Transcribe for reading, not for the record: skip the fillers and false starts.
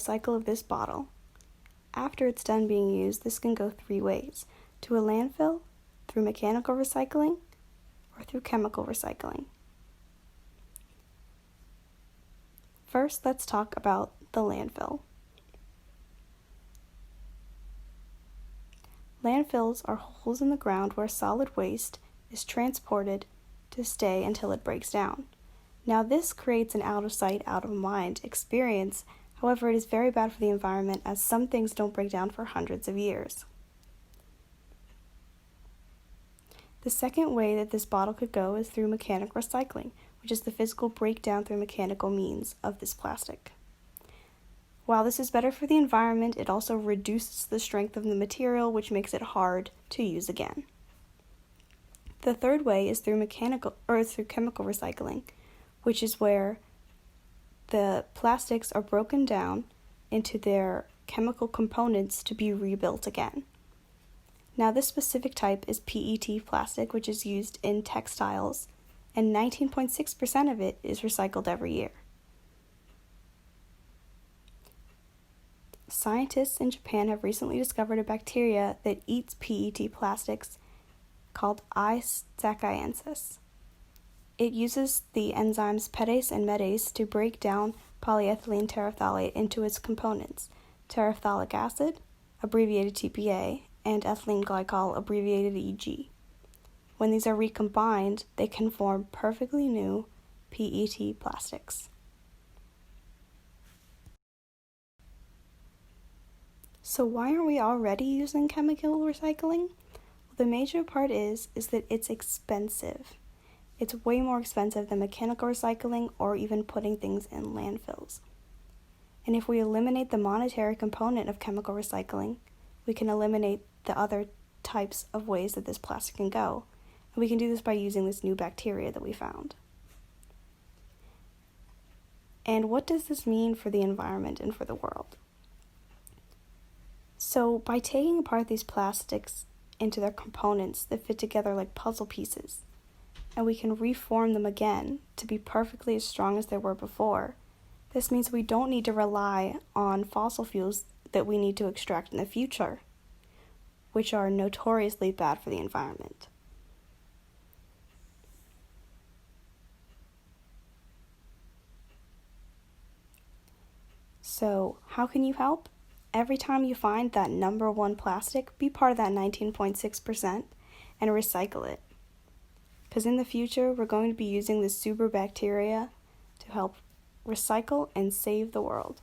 cycle of this bottle. After it's done being used, this can go 3 ways: to a landfill, through mechanical recycling, or through chemical recycling. First, let's talk about the landfill. Landfills are holes in the ground where solid waste is transported to stay until it breaks down. Now, this creates an out of sight, out of mind experience. However, it is very bad for the environment as some things don't break down for hundreds of years. The second way that this bottle could go is through mechanical recycling, which is the physical breakdown through mechanical means of this plastic. While this is better for the environment, it also reduces the strength of the material, which makes it hard to use again. The third way is through chemical recycling, which is where the plastics are broken down into their chemical components to be rebuilt again. Now, this specific type is PET plastic, which is used in textiles, and 19.6% of it is recycled every year. Scientists in Japan have recently discovered a bacteria that eats PET plastics called I. sakaiensis. It uses the enzymes PETase and METase to break down polyethylene terephthalate into its components: terephthalic acid, abbreviated TPA, and ethylene glycol, abbreviated EG. When these are recombined, they can form perfectly new PET plastics. So why aren't we already using chemical recycling? Well, the major part is that it's expensive. It's way more expensive than mechanical recycling or even putting things in landfills. And if we eliminate the monetary component of chemical recycling, we can eliminate the other types of ways that this plastic can go. And we can do this by using this new bacteria that we found. And what does this mean for the environment and for the world? So by taking apart these plastics into their components that fit together like puzzle pieces, and we can reform them again to be perfectly as strong as they were before, this means we don't need to rely on fossil fuels that we need to extract in the future, which are notoriously bad for the environment. So, how can you help? Every time you find that number 1 plastic, be part of that 19.6% and recycle it. Because in the future, we're going to be using this super bacteria to help recycle and save the world.